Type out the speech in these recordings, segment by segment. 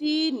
3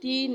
3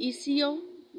ECO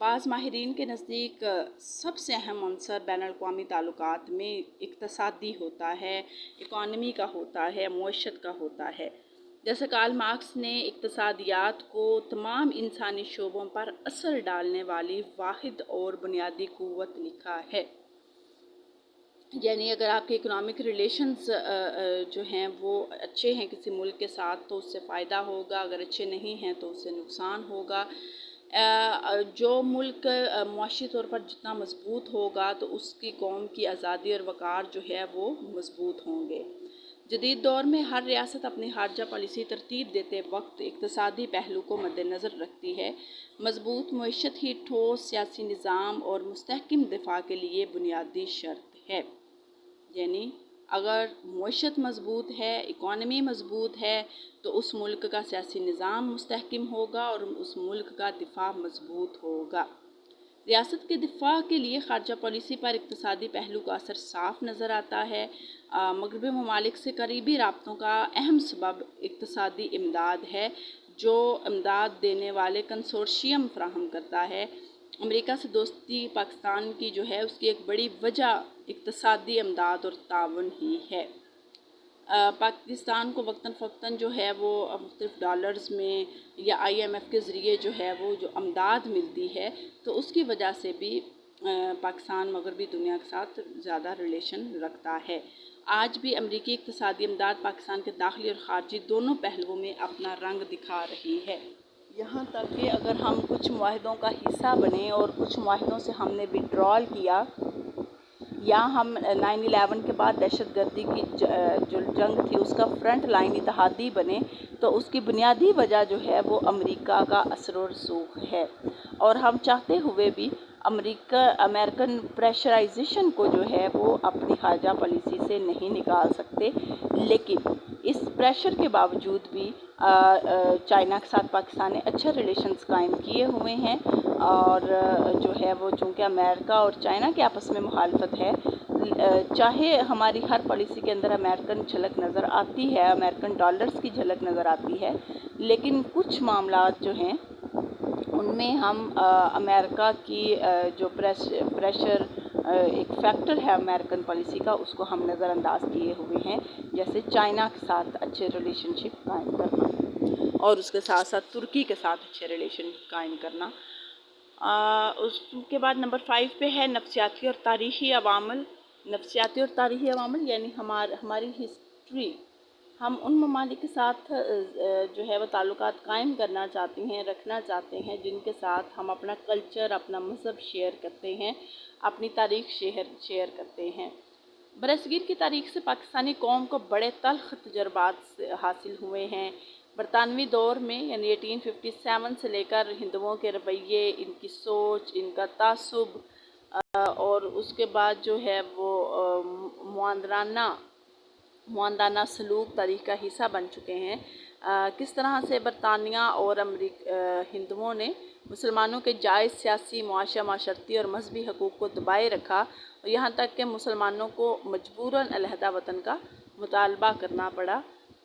بعض ماہرین کے نزدیک سب سے اہم عنصر بین الاقوامی تعلقات میں اقتصادی ہوتا ہے، اکانومی کا ہوتا ہے، معیشت کا ہوتا ہے۔ جیسے کارل مارکس نے اقتصادیات کو تمام انسانی شعبوں پر اثر ڈالنے والی واحد اور بنیادی قوت لکھا ہے۔ یعنی اگر آپ کے اکنامک ریلیشنز جو ہیں وہ اچھے ہیں کسی ملک کے ساتھ تو اس سے فائدہ ہوگا، اگر اچھے نہیں ہیں تو اس سے نقصان ہوگا۔ جو ملک معاشی طور پر جتنا مضبوط ہوگا تو اس کی قوم کی آزادی اور وقار جو ہے وہ مضبوط ہوں گے۔ جدید دور میں ہر ریاست اپنی خارجہ پالیسی ترتیب دیتے وقت اقتصادی پہلو کو مد نظر رکھتی ہے۔ مضبوط معیشت ہی ٹھوس سیاسی نظام اور مستحکم دفاع کے لیے بنیادی شرط ہے۔ یعنی اگر معیشت مضبوط ہے، اکانومی مضبوط ہے تو اس ملک کا سیاسی نظام مستحکم ہوگا اور اس ملک کا دفاع مضبوط ہوگا۔ ریاست کے دفاع کے لیے خارجہ پالیسی پر اقتصادی پہلو کا اثر صاف نظر آتا ہے۔ مغربی ممالک سے قریبی رابطوں کا اہم سبب اقتصادی امداد ہے، جو امداد دینے والے کنسورشیم فراہم کرتا ہے۔ امریکہ سے دوستی پاکستان کی جو ہے اس کی ایک بڑی وجہ اقتصادی امداد اور تعاون ہی ہے۔ پاکستان کو وقتاً فوقتاً جو ہے وہ مختلف ڈالرز میں یا IMF کے ذریعے جو ہے وہ جو امداد ملتی ہے تو اس کی وجہ سے بھی پاکستان مغربی دنیا کے ساتھ زیادہ ریلیشن رکھتا ہے۔ آج بھی امریکی اقتصادی امداد پاکستان کے داخلی اور خارجی دونوں پہلوؤں میں اپنا رنگ دکھا رہی ہے۔ یہاں تک کہ اگر ہم کچھ معاہدوں کا حصہ بنے اور کچھ معاہدوں سے ہم نے وڈرال کیا یا ہم 9/11 کے بعد دہشت گردی کی جو جنگ تھی اس کا فرنٹ لائن اتحادی بنے تو اس کی بنیادی وجہ جو ہے وہ امریکہ کا اثر و رسوخ ہے، اور ہم چاہتے ہوئے بھی امریکن پریشرائزیشن کو جو ہے وہ اپنی خارجہ پالیسی سے نہیں نکال سکتے۔ لیکن اس پریشر کے باوجود بھی چائنا کے ساتھ پاکستان نے اچھے ریلیشنز قائم کیے ہوئے ہیں، اور جو ہے وہ چونکہ امریکہ اور چائنا کے آپس میں مخالفت ہے، چاہے ہماری ہر پالیسی کے اندر امریکن جھلک نظر آتی ہے، امریکن ڈالرز کی جھلک نظر آتی ہے، لیکن کچھ معاملات جو ہیں ان میں ہم امریکہ کی جو پریشر ایک فیکٹر ہے امریکن پالیسی کا، اس کو ہم نظر انداز کیے ہوئے ہیں، جیسے چائنا کے ساتھ اچھے ریلیشن شپ قائم کرنا اور اس کے ساتھ ساتھ ترکی کے ساتھ اچھے ریلیشن قائم کرنا۔ اس کے بعد نمبر 5 پہ ہے نفسیاتی اور تاریخی عوامل۔ نفسیاتی اور تاریخی عوامل یعنی ہماری ہسٹری، ہم ان ممالک کے ساتھ جو ہے وہ تعلقات قائم کرنا چاہتے ہیں، رکھنا چاہتے ہیں جن کے ساتھ ہم اپنا کلچر، اپنا مذہب شیئر کرتے ہیں، اپنی تاریخ شیئر کرتے ہیں۔ برصغیر کی تاریخ سے پاکستانی قوم کو بڑے تلخ تجربات حاصل ہوئے ہیں۔ برطانوی دور میں یعنی 1857 سے لے کر ہندوؤں کے رویے، ان کی سوچ، ان کا تعصب، اور اس کے بعد جو ہے وہ معاندانہ سلوک تاریخ کا حصہ بن چکے ہیں۔ کس طرح سے برطانیہ اور ہندوؤں نے مسلمانوں کے جائز سیاسی، معاشرتی اور مذہبی حقوق کو دبائے رکھا، یہاں تک کہ مسلمانوں کو مجبوراً علیحدہ وطن کا مطالبہ کرنا پڑا۔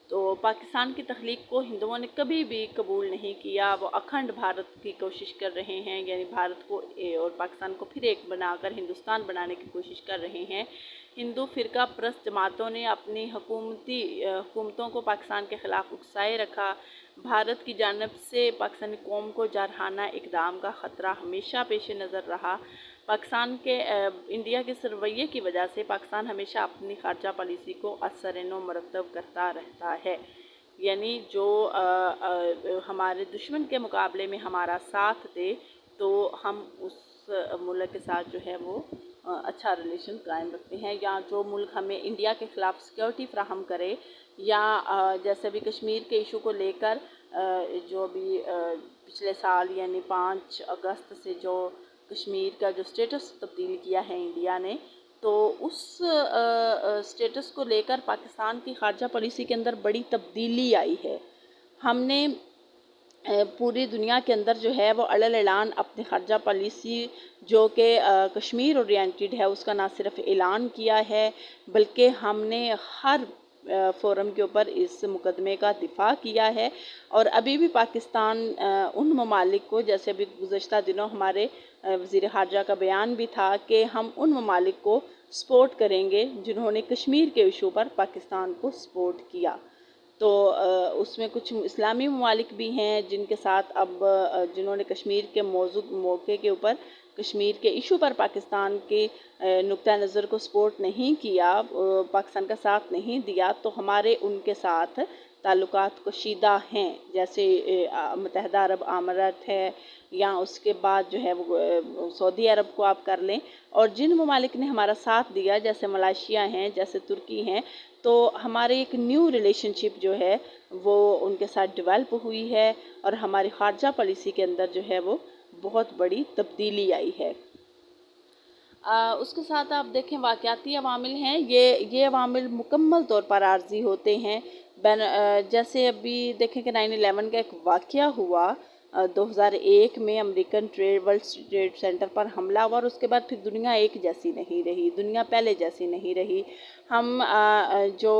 تو پاکستان کی تخلیق کو ہندوؤں نے کبھی بھی قبول نہیں کیا، وہ اکھنڈ بھارت کی کوشش کر رہے ہیں، یعنی بھارت کو اور پاکستان کو پھر ایک بنا کر ہندوستان بنانے کی کوشش کر رہے ہیں۔ ہندو فرقہ پرست جماعتوں نے اپنی حکومتوں کو پاکستان کے خلاف اکسائے رکھا۔ بھارت کی جانب سے پاکستانی قوم کو جارحانہ اقدام کا خطرہ ہمیشہ پیش نظر رہا۔ انڈیا کے اس رویے کی وجہ سے پاکستان ہمیشہ اپنی خارجہ پالیسی کو اثر نو مرتب کرتا رہتا ہے، یعنی جو ہمارے دشمن کے مقابلے میں ہمارا ساتھ دے تو ہم اس ملک کے ساتھ جو ہے وہ اچھا ریلیشن قائم رکھتے ہیں، یا جو ملک ہمیں انڈیا کے خلاف سیکیورٹی فراہم کرے، یا جیسے بھی کشمیر کے ایشو کو لے کر جو بھی پچھلے سال یعنی 5 اگست سے جو کشمیر کا جو سٹیٹس تبدیل کیا ہے انڈیا نے، تو اس سٹیٹس کو لے کر پاکستان کی خارجہ پالیسی کے اندر بڑی تبدیلی آئی ہے۔ ہم نے پوری دنیا کے اندر جو ہے وہ اعلان اپنی خارجہ پالیسی جو کہ کشمیر اورینٹڈ ہے اس کا نہ صرف اعلان کیا ہے، بلکہ ہم نے ہر فورم کے اوپر اس مقدمے کا دفاع کیا ہے، اور ابھی بھی پاکستان ان ممالک کو، جیسے ابھی گزشتہ دنوں ہمارے وزیر خارجہ کا بیان بھی تھا کہ ہم ان ممالک کو سپورٹ کریں گے جنہوں نے کشمیر کے ایشو پر پاکستان کو سپورٹ کیا. تو اس میں کچھ اسلامی ممالک بھی ہیں جن کے ساتھ اب جنہوں نے کشمیر کے موقع کے اوپر کشمیر کے ایشو پر پاکستان کے نقطہ نظر کو سپورٹ نہیں کیا، پاکستان کا ساتھ نہیں دیا، تو ہمارے ان کے ساتھ تعلقات کشیدہ ہیں. جیسے متحدہ عرب امارات ہے، یا اس کے بعد جو ہے وہ سعودی عرب کو آپ کر لیں، اور جن ممالک نے ہمارا ساتھ دیا جیسے ملائیشیا ہیں، جیسے ترکی ہیں، تو ہمارے ایک نیو ریلیشن شپ جو ہے وہ ان کے ساتھ ڈیولپ ہوئی ہے، اور ہماری خارجہ پالیسی کے اندر جو ہے وہ بہت بڑی تبدیلی آئی ہے. اس کے ساتھ آپ دیکھیں واقعاتی عوامل ہیں، یہ عوامل مکمل طور پر عارضی ہوتے ہیں. جیسے ابھی دیکھیں کہ 9/11 کا ایک واقعہ ہوا 2001 میں، امریکن ورلڈ ٹریڈ سینٹر پر حملہ ہوا، اور اس کے بعد پھر دنیا ایک جیسی نہیں رہی، دنیا پہلے جیسی نہیں رہی. ہم جو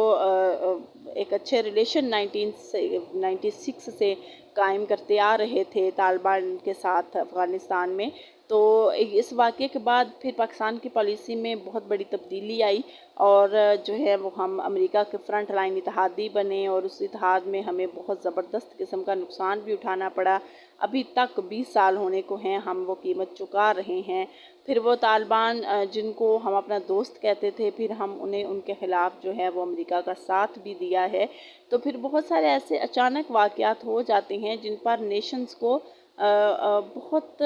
ایک اچھے ریلیشن 1996 سے قائم کرتے آ رہے تھے طالبان کے ساتھ افغانستان میں، تو اس واقعے کے بعد پھر پاکستان کی پالیسی میں بہت بڑی تبدیلی آئی، اور جو ہے وہ ہم امریکہ کے فرنٹ لائن اتحادی بنے، اور اس اتحاد میں ہمیں بہت زبردست قسم کا نقصان بھی اٹھانا پڑا. ابھی تک 20 سال ہونے کو ہیں، ہم وہ قیمت چکا رہے ہیں. پھر وہ طالبان جن کو ہم اپنا دوست کہتے تھے، پھر ہم انہیں ان کے خلاف جو ہے وہ امریکہ کا ساتھ بھی دیا ہے. تو پھر بہت سارے ایسے اچانک واقعات ہو جاتے ہیں جن پر نیشنز کو بہت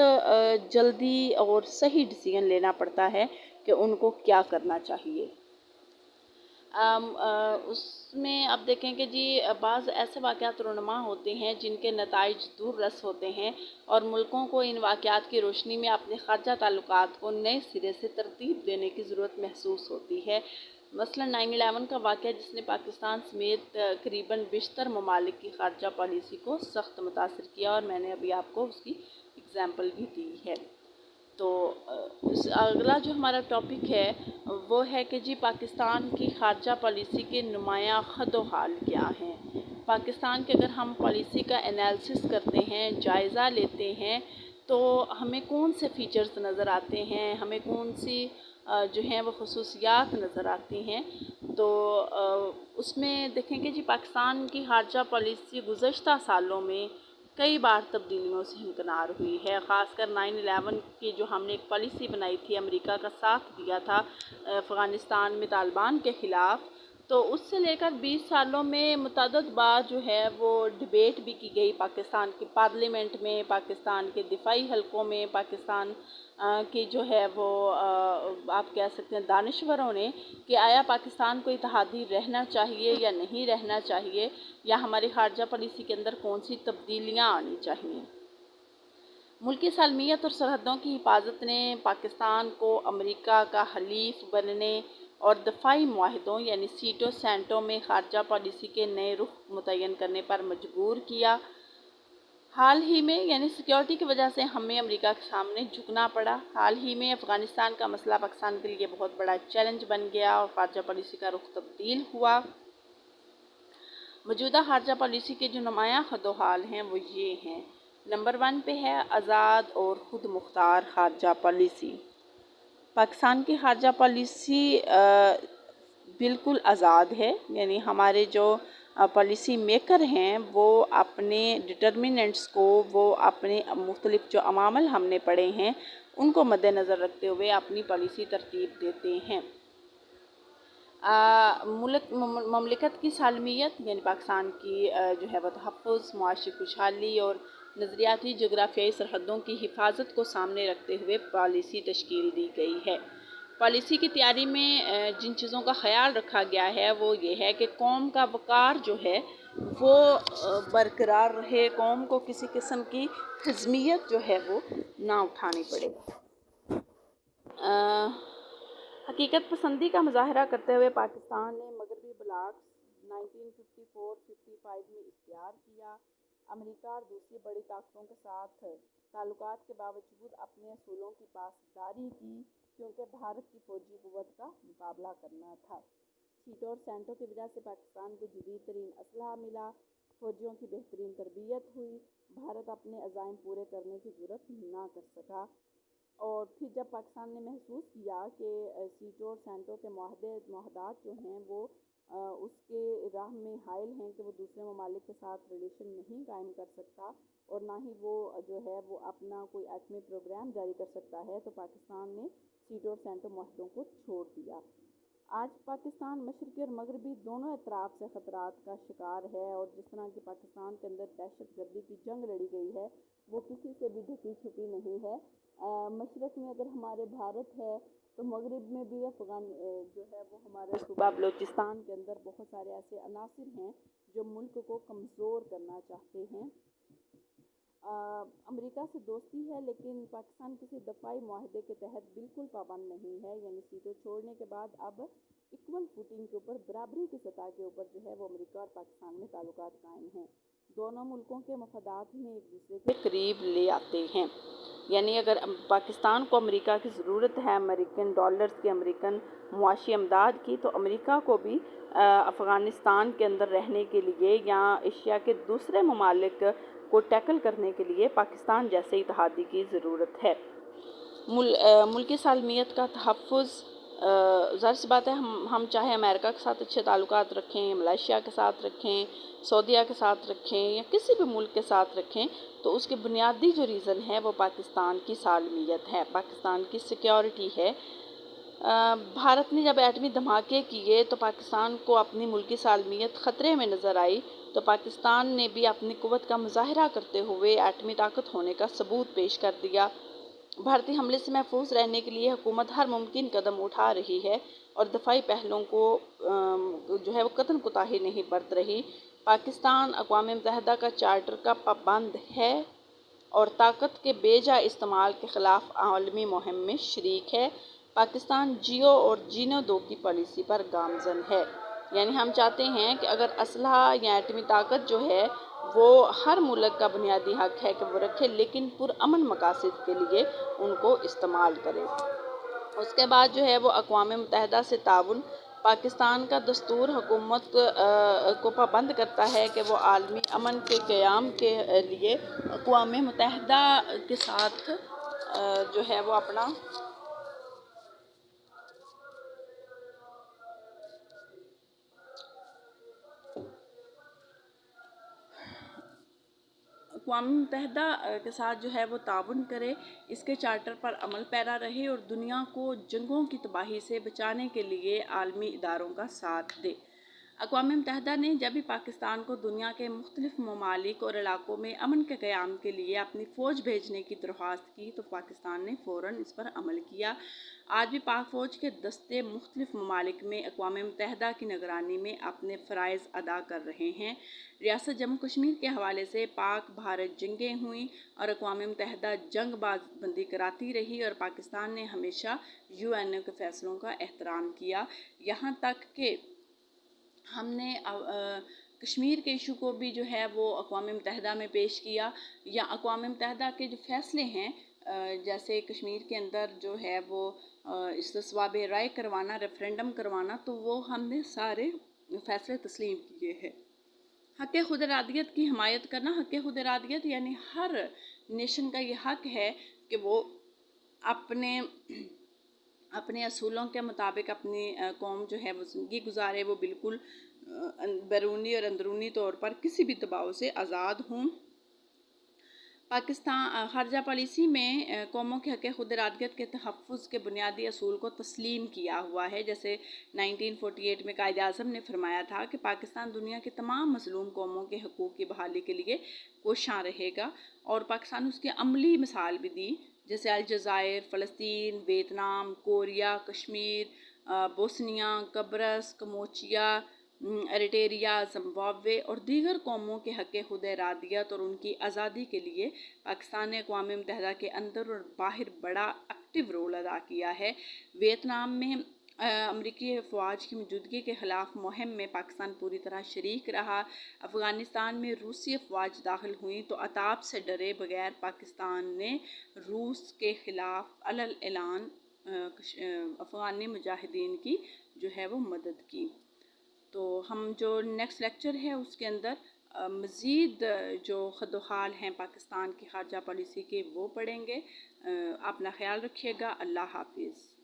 جلدی اور صحیح ڈیسیژن لینا پڑتا ہے کہ ان کو کیا کرنا چاہیے. اس میں اب دیکھیں کہ جی بعض ایسے واقعات رونما ہوتے ہیں جن کے نتائج دور رس ہوتے ہیں، اور ملکوں کو ان واقعات کی روشنی میں اپنے خارجہ تعلقات کو نئے سرے سے ترتیب دینے کی ضرورت محسوس ہوتی ہے. مثلا 9/11 کا واقعہ جس نے پاکستان سمیت قریباً بیشتر ممالک کی خارجہ پالیسی کو سخت متاثر کیا، اور میں نے ابھی آپ کو اس کی اگزامپل بھی دی ہے. تو اگلا جو ہمارا ٹاپک ہے وہ ہے کہ جی پاکستان کی خارجہ پالیسی کے نمایاں خد و حال کیا ہیں. پاکستان کے اگر ہم پالیسی کا انالیسس کرتے ہیں، جائزہ لیتے ہیں، تو ہمیں کون سے فیچرز نظر آتے ہیں، ہمیں کون سی جو ہیں وہ خصوصیات نظر آتی ہیں. تو اس میں دیکھیں کہ جی پاکستان کی خارجہ پالیسی گزشتہ سالوں میں کئی بار تبدیلیوں سے ہمکنار ہوئی ہے. خاص کر 9/11 کی جو ہم نے ایک پالیسی بنائی تھی، امریکہ کا ساتھ دیا تھا افغانستان میں طالبان کے خلاف، تو اس سے لے کر 20 سالوں میں متعدد بار جو ہے وہ ڈیبیٹ بھی کی گئی پاکستان کی پارلیمنٹ میں، پاکستان کے دفاعی حلقوں میں، پاکستان کی جو ہے وہ آپ کہہ سکتے ہیں دانشوروں نے، کہ آیا پاکستان کو اتحادی رہنا چاہیے یا نہیں رہنا چاہیے، یا ہماری خارجہ پالیسی کے اندر کون سی تبدیلیاں آنی چاہیے. ملکی سالمیت اور سرحدوں کی حفاظت نے پاکستان کو امریکہ کا حلیف بننے اور دفاعی معاہدوں یعنی سیٹو سینٹو میں خارجہ پالیسی کے نئے رخ متعین کرنے پر مجبور کیا. حال ہی میں یعنی سیکیورٹی کی وجہ سے ہمیں امریکہ کے سامنے جھکنا پڑا. حال ہی میں افغانستان کا مسئلہ پاکستان کے لیے بہت بڑا چیلنج بن گیا اور خارجہ پالیسی کا رخ تبدیل ہوا. موجودہ خارجہ پالیسی کے جو نمایاں خد و حال ہیں وہ یہ ہیں. نمبر 1 پہ ہے آزاد اور خود مختار خارجہ پالیسی. پاکستان کی خارجہ پالیسی بالکل آزاد ہے، یعنی ہمارے جو پالیسی میکر ہیں وہ اپنے ڈٹرمننٹس کو، وہ اپنے مختلف جو عوامل ہم نے پڑھے ہیں ان کو مد نظر رکھتے ہوئے اپنی پالیسی ترتیب دیتے ہیں. مملکت کی سالمیت یعنی پاکستان کی جو ہے وہ تحفظ، معاشی خوشحالی اور نظریاتی جغرافیائی سرحدوں کی حفاظت کو سامنے رکھتے ہوئے پالیسی تشکیل دی گئی ہے. پالیسی کی تیاری میں جن چیزوں کا خیال رکھا گیا ہے وہ یہ ہے کہ قوم کا وقار جو ہے وہ برقرار رہے، قوم کو کسی قسم کی حزمیت جو ہے وہ نہ اٹھانی پڑے. حقیقت پسندی کا مظاہرہ کرتے ہوئے پاکستان نے مغربی بلاکس 1954-55 میں اختیار کیا. امریکہ اور دوسری بڑی طاقتوں کے ساتھ تعلقات کے باوجود اپنے اصولوں کی پاسداری کی، کیونکہ بھارت کی فوجی قوت کا مقابلہ کرنا تھا. سیٹو اور سینٹو کی وجہ سے پاکستان کو جدید ترین اسلحہ ملا، فوجیوں کی بہترین تربیت ہوئی، بھارت اپنے عزائم پورے کرنے کی جرات نہ کر سکا۔ اور پھر جب پاکستان نے محسوس کیا کہ سیٹو اور سینٹو کے معاہدات جو ہیں وہ اس کے راہ میں حائل ہیں کہ وہ دوسرے ممالک کے ساتھ ریلیشن نہیں قائم کر سکتا اور نہ ہی وہ جو ہے وہ اپنا کوئی ایٹمی پروگرام جاری کر سکتا ہے، تو پاکستان نے سیٹو اور سینٹو معاہدوں کو چھوڑ دیا۔ آج پاکستان مشرقی اور مغربی دونوں اطراف سے خطرات کا شکار ہے، اور جس طرح کی پاکستان کے اندر دہشت گردی کی جنگ لڑی گئی ہے وہ کسی سے بھی ڈھکی چھپی نہیں ہے۔ مشرق میں اگر ہمارے بھارت ہے تو مغرب میں بھی جو ہے وہ ہمارے صوبہ بلوچستان کے اندر بہت سارے ایسے عناصر ہیں جو ملک کو کمزور کرنا چاہتے ہیں۔ امریکہ سے دوستی ہے لیکن پاکستان کسی دفاعی معاہدے کے تحت بالکل پابند نہیں ہے، یعنی سیٹوں چھوڑنے کے بعد اب ایکول فوٹنگ کے اوپر، برابری کی سطح کے اوپر جو ہے وہ امریکہ اور پاکستان میں تعلقات قائم ہیں۔ دونوں ملکوں کے مفادات ہی ایک دوسرے کے قریب لے آتے ہیں، یعنی اگر پاکستان کو امریکہ کی ضرورت ہے امریکن ڈالرز کی، امریکن معاشی امداد کی، تو امریکہ کو بھی افغانستان کے اندر رہنے کے لیے یا ایشیا کے دوسرے ممالک کو ٹیکل کرنے کے لیے پاکستان جیسے اتحادی کی ضرورت ہے۔ ملکی سالمیت کا تحفظ، ظاہر سی بات ہے ہم چاہے امریکہ کے ساتھ اچھے تعلقات رکھیں، ملائیشیا کے ساتھ رکھیں، سعودیہ کے ساتھ رکھیں یا کسی بھی ملک کے ساتھ رکھیں، تو اس کے بنیادی جو ریزن ہے وہ پاکستان کی سالمیت ہے، پاکستان کی سیکیورٹی ہے۔ بھارت نے جب ایٹمی دھماکے کیے تو پاکستان کو اپنی ملکی سالمیت خطرے میں نظر آئی، تو پاکستان نے بھی اپنی قوت کا مظاہرہ کرتے ہوئے ایٹمی طاقت ہونے کا ثبوت پیش کر دیا۔ بھارتی حملے سے محفوظ رہنے کے لیے حکومت ہر ممکن قدم اٹھا رہی ہے اور دفاعی پہلوؤں کو جو ہے وہ قطعاً کوتاہی نہیں برت رہی۔ پاکستان اقوام متحدہ کا چارٹر کا پابند ہے اور طاقت کے بے جا استعمال کے خلاف عالمی مہم میں شریک ہے۔ پاکستان جیو اور جینے دو کی پالیسی پر گامزن ہے، یعنی ہم چاہتے ہیں کہ اگر اسلحہ یا ایٹمی طاقت جو ہے وہ ہر ملک کا بنیادی حق ہے کہ وہ رکھے، لیکن پرامن مقاصد کے لیے ان کو استعمال کرے۔ اس کے بعد جو ہے وہ اقوام متحدہ سے تعاون، پاکستان کا دستور حکومت کو پابند کرتا ہے کہ وہ عالمی امن کے قیام کے لیے اقوام متحدہ کے ساتھ جو ہے وہ اپنا اقوام متحدہ کے ساتھ جو ہے وہ تعاون کرے، اس کے چارٹر پر عمل پیرا رہے اور دنیا کو جنگوں کی تباہی سے بچانے کے لیے عالمی اداروں کا ساتھ دے۔ اقوام متحدہ نے جب بھی پاکستان کو دنیا کے مختلف ممالک اور علاقوں میں امن کے قیام کے لیے اپنی فوج بھیجنے کی درخواست کی تو پاکستان نے فوراً اس پر عمل کیا۔ آج بھی پاک فوج کے دستے مختلف ممالک میں اقوام متحدہ کی نگرانی میں اپنے فرائض ادا کر رہے ہیں۔ ریاست جموں کشمیر کے حوالے سے پاک بھارت جنگیں ہوئیں اور اقوام متحدہ جنگ بندی کراتی رہی اور پاکستان نے ہمیشہ UN کے فیصلوں کا احترام کیا، یہاں تک کہ ہم نے کشمیر کے ایشو کو بھی جو ہے وہ اقوام متحدہ میں پیش کیا، یا اقوام متحدہ کے جو فیصلے ہیں جیسے کشمیر کے اندر جو ہے وہ استصواب رائے کروانا، ریفرینڈم کروانا، تو وہ ہم نے سارے فیصلے تسلیم کیے ہیں۔ حق خود ارادیت کی حمایت کرنا، حق خود ارادیت یعنی ہر نیشن کا یہ حق ہے کہ وہ اپنے اصولوں کے مطابق اپنی قوم جو ہے وہ زندگی گزارے، وہ بالکل بیرونی اور اندرونی طور پر کسی بھی دباؤ سے آزاد ہوں۔ پاکستان خارجہ پالیسی میں قوموں کے حق خود ارادیت کے تحفظ کے بنیادی اصول کو تسلیم کیا ہوا ہے، جیسے 1948 میں قائد اعظم نے فرمایا تھا کہ پاکستان دنیا کی تمام مظلوم قوموں کے حقوق کی بحالی کے لیے کوشاں رہے گا، اور پاکستان اس کی عملی مثال بھی دی، جیسے الجزائر، فلسطین، ویتنام، کوریا، کشمیر، بوسنیا، قبرص، کموچیا، ایریٹریا، زمبابوے اور دیگر قوموں کے حق خود ارادیت اور ان کی آزادی کے لیے پاکستان نے اقوام متحدہ کے اندر اور باہر بڑا ایکٹیو رول ادا کیا ہے۔ ویتنام میں امریکی افواج کی موجودگی کے خلاف مہم میں پاکستان پوری طرح شریک رہا۔ افغانستان میں روسی افواج داخل ہوئیں تو عتاب سے ڈرے بغیر پاکستان نے روس کے خلاف علی اعلان افغان مجاہدین کی جو ہے وہ مدد کی۔ تو ہم جو نیکسٹ لیکچر ہے اس کے اندر مزید جو خد و خال ہیں پاکستان کی خارجہ پالیسی کے وہ پڑھیں گے۔ اپنا خیال رکھیے گا۔ اللہ حافظ۔